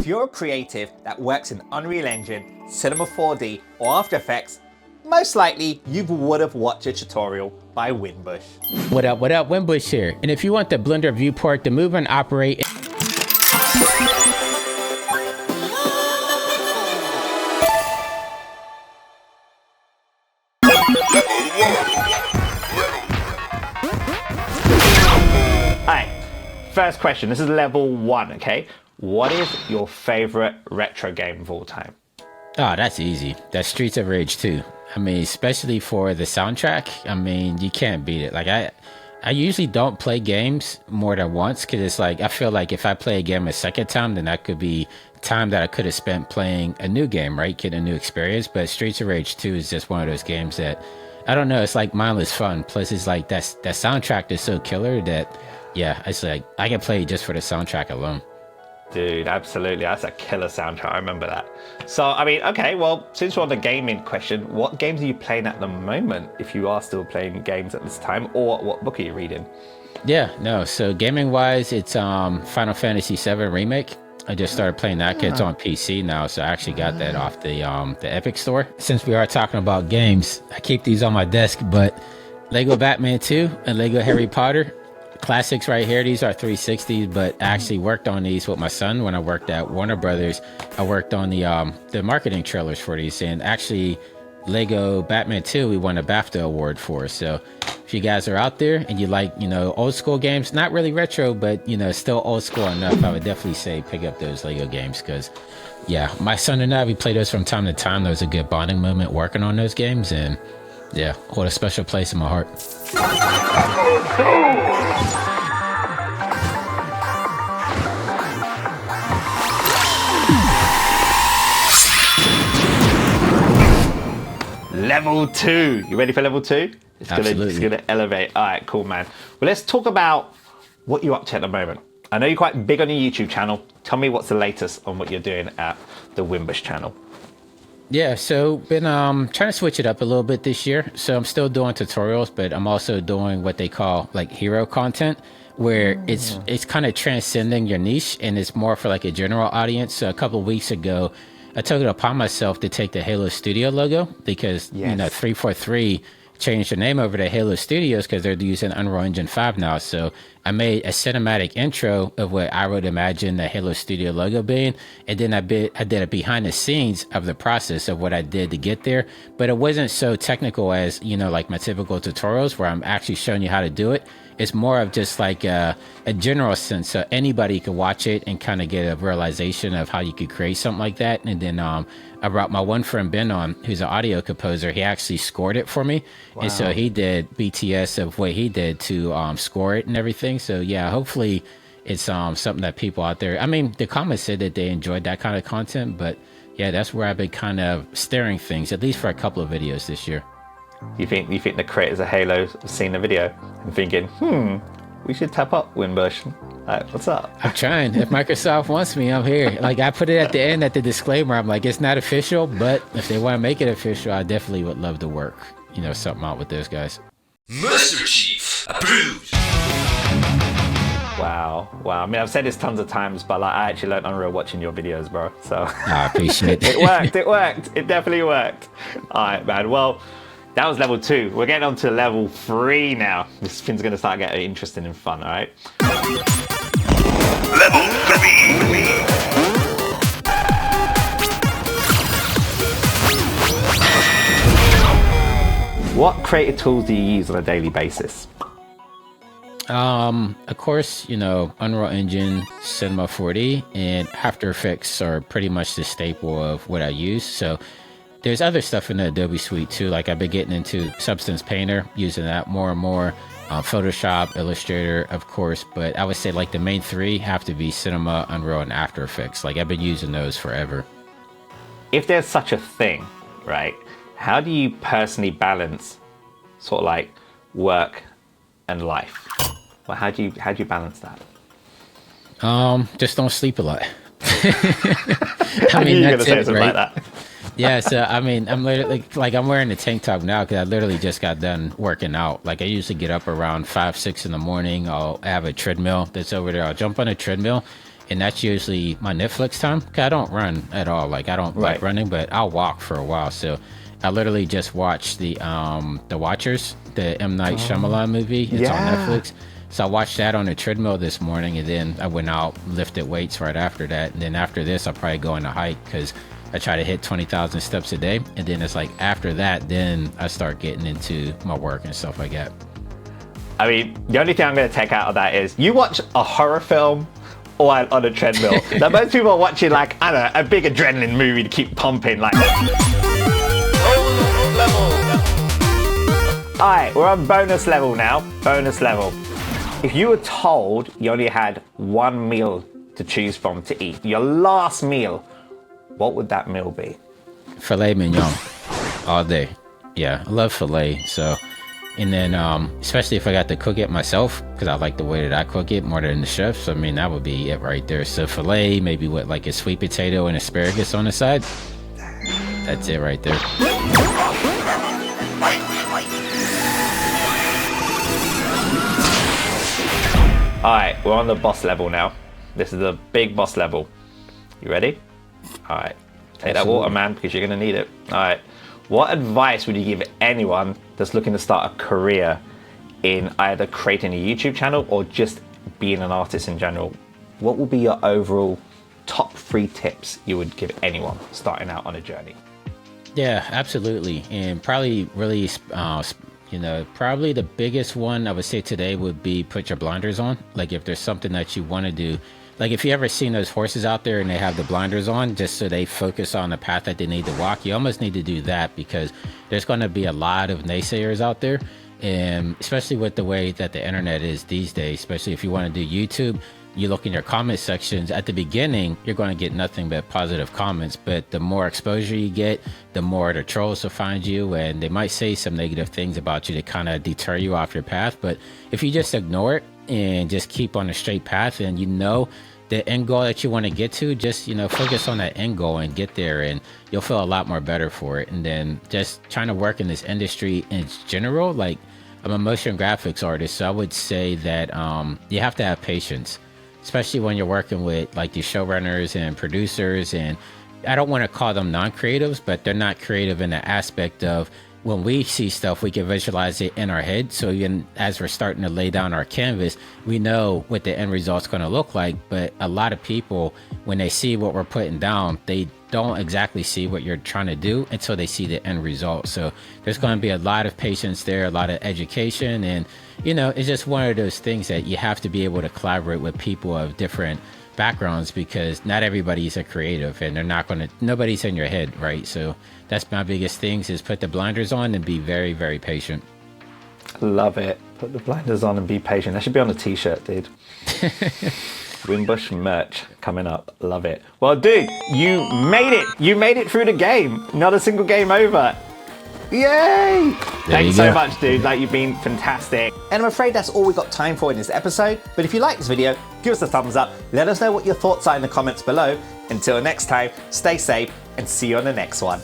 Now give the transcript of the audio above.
If you're a creative that works in Unreal Engine, Cinema 4D, or After Effects, most likely you would have watched a tutorial by Winbush. What up, Wimbush here. And if you want the Blender viewport to move and operate Alright, first question. This is level 1, okay? What is your favorite retro game of all time? Oh, that's easy. That's Streets of Rage 2. I mean, especially for the soundtrack, I mean, you can't beat it. Like, I usually don't play games more than once because it's like, I feel like if I play a game a second time, then that could be time that I could have spent playing a new game, right? Getting a new experience. But Streets of Rage 2 is just one of those games that, I don't know, it's like mindless fun. Plus, it's like that soundtrack is so killer that, yeah, it's like, I can play it just for the soundtrack alone. Dude, absolutely. That's a killer soundtrack. I remember that. So, I mean, okay, well, since we're on the gaming question, what games are you playing at the moment, if you are still playing games at this time, or what book are you reading? Yeah, no, so gaming-wise, it's Final Fantasy VII Remake. I just started playing that because it's on PC now, so I actually got that off the Epic Store. Since we are talking about games, I keep these on my desk, but Lego Batman 2 and Lego Harry Potter, classics right here. These are 360s, but I actually worked on these with my son when I worked at Warner Brothers. I worked on the marketing trailers for these, and actually Lego Batman 2 we won a BAFTA award for. So if you guys are out there and you like, you know, old school games, not really retro, but you know, still old school enough, I would definitely say pick up those Lego games because yeah, my son and I, we play those from time to time. There was a good bonding moment working on those games, and yeah, hold a special place in my heart. Level 2. You ready for level 2? It's gonna elevate. All right, cool, man. Well, let's talk about what you're up to at the moment. I know you're quite big on your YouTube channel. Tell me what's the latest on what you're doing at the Wimbush channel. Yeah, so been trying to switch it up a little bit this year. So I'm still doing tutorials, but I'm also doing what they call like hero content, where it's kind of transcending your niche and it's more for like a general audience. So a couple of weeks ago, I took it upon myself to take the Halo Studio logo because you know 343 changed their name over to Halo Studios because they're using Unreal Engine 5 now. So I made a cinematic intro of what I would imagine the Halo Studio logo being, and then I did a behind the scenes of the process of what I did to get there. But it wasn't so technical as, you know, like my typical tutorials where I'm actually showing you how to do it. It's more of just like a general sense, so anybody could watch it and kind of get a realization of how you could create something like that. And then I brought my one friend Ben on, who's an audio composer. He actually scored it for me. Wow. And so he did BTS of what he did to score it and everything. So yeah, hopefully it's something that people out there, I mean, the comments said that they enjoyed that kind of content, but yeah, that's where I've been kind of steering things, at least for a couple of videos this year. You think the creators of Halo have seen the video and thinking, we should tap up Winbush? Like, what's up? I'm trying. If Microsoft wants me, I'm here. Like, I put it at the end at the disclaimer. I'm like, it's not official, but if they want to make it official, I definitely would love to work, you know, something out with those guys. Master Chief approved. Wow. I mean, I've said this tons of times, but like, I actually learned Unreal watching your videos, bro. So I appreciate it. It worked. It definitely worked. All right, man. Well, that was level 2. We're getting on to level 3 now. This thing's going to start getting interesting and fun, all right? Level 3. What creative tools do you use on a daily basis? Of course, you know, Unreal Engine, Cinema 4D, and After Effects are pretty much the staple of what I use. So there's other stuff in the Adobe suite too. Like I've been getting into Substance Painter, using that more and more. Photoshop, Illustrator, of course, but I would say like the main 3 have to be Cinema, Unreal, and After Effects. Like I've been using those forever. If there's such a thing, right, how do you personally balance sort of like work and life? Well, how do you balance that? Just don't sleep a lot. I mean, you're gonna say something like that. Yeah, so I mean, I'm literally like I'm wearing a tank top now because I literally just got done working out. Like I usually get up around 5, 6 in the morning. I'll have a treadmill that's over there. I'll jump on a treadmill and that's usually my Netflix time. 'Cause I don't run at all. Like I don't like running, but I'll walk for a while. So I literally just watched the Watchers, the M. Night Shyamalan movie. It's on Netflix. So I watched that on the treadmill this morning, and then I went out, lifted weights right after that. And then after this, I'll probably go on a hike because I try to hit 20,000 steps a day. And then it's like after that, then I start getting into my work and stuff like that. I mean, the only thing I'm going to take out of that is you watch a horror film or on a treadmill. Now, most people are watching like, I don't know, a big adrenaline movie to keep pumping. Like, alright, we're on bonus level now. Bonus level. If you were told you only had one meal to choose from to eat, your last meal, what would that meal be? Filet mignon, all day. Yeah, I love filet. So, and then especially if I got to cook it myself, because I like the way that I cook it more than the chef. So I mean, that would be it right there. So filet, maybe with like a sweet potato and asparagus on the side. That's it right there. Alright, we're on the boss level now. This is the big boss level. You ready? Alright. Take that water, man, because you're going to need it. Alright. What advice would you give anyone that's looking to start a career in either creating a YouTube channel or just being an artist in general? What would be your overall top 3 tips you would give anyone starting out on a journey? Yeah, absolutely. And probably really, probably the biggest one I would say today would be put your blinders on. Like if there's something that you want to do, like if you ever seen those horses out there and they have the blinders on just so they focus on the path that they need to walk, you almost need to do that because there's going to be a lot of naysayers out there. And especially with the way that the internet is these days, especially if you want to do YouTube, you look in your comment sections at the beginning, you're going to get nothing but positive comments. But the more exposure you get, the more the trolls will find you, and they might say some negative things about you to kind of deter you off your path. But if you just ignore it and just keep on a straight path, and you know the end goal that you want to get to, just focus on that end goal and get there, and you'll feel a lot more better for it. And then just trying to work in this industry in general, like I'm a motion graphics artist, so I would say that you have to have patience, especially when you're working with like these showrunners and producers. And I don't want to call them non-creatives, but they're not creative in the aspect of when we see stuff, we can visualize it in our head. So even as we're starting to lay down our canvas, we know what the end result's going to look like. But a lot of people, when they see what we're putting down, they don't exactly see what you're trying to do until they see the end result. So there's going to be a lot of patience there, a lot of education. And, it's just one of those things that you have to be able to collaborate with people of different backgrounds, because not everybody's a creative and nobody's in your head, right? So that's my biggest things is put the blinders on and be very, very patient. Love it. Put the blinders on and be patient. That should be on a t-shirt, dude. Wimbush merch coming up. Love it. Well, dude, you made it. You made it through the game. Not a single game over. Yay! Thanks so much, dude. Like, you've been fantastic. And I'm afraid that's all we've got time for in this episode. But if you like this video, give us a thumbs up. Let us know what your thoughts are in the comments below. Until next time, stay safe and see you on the next one.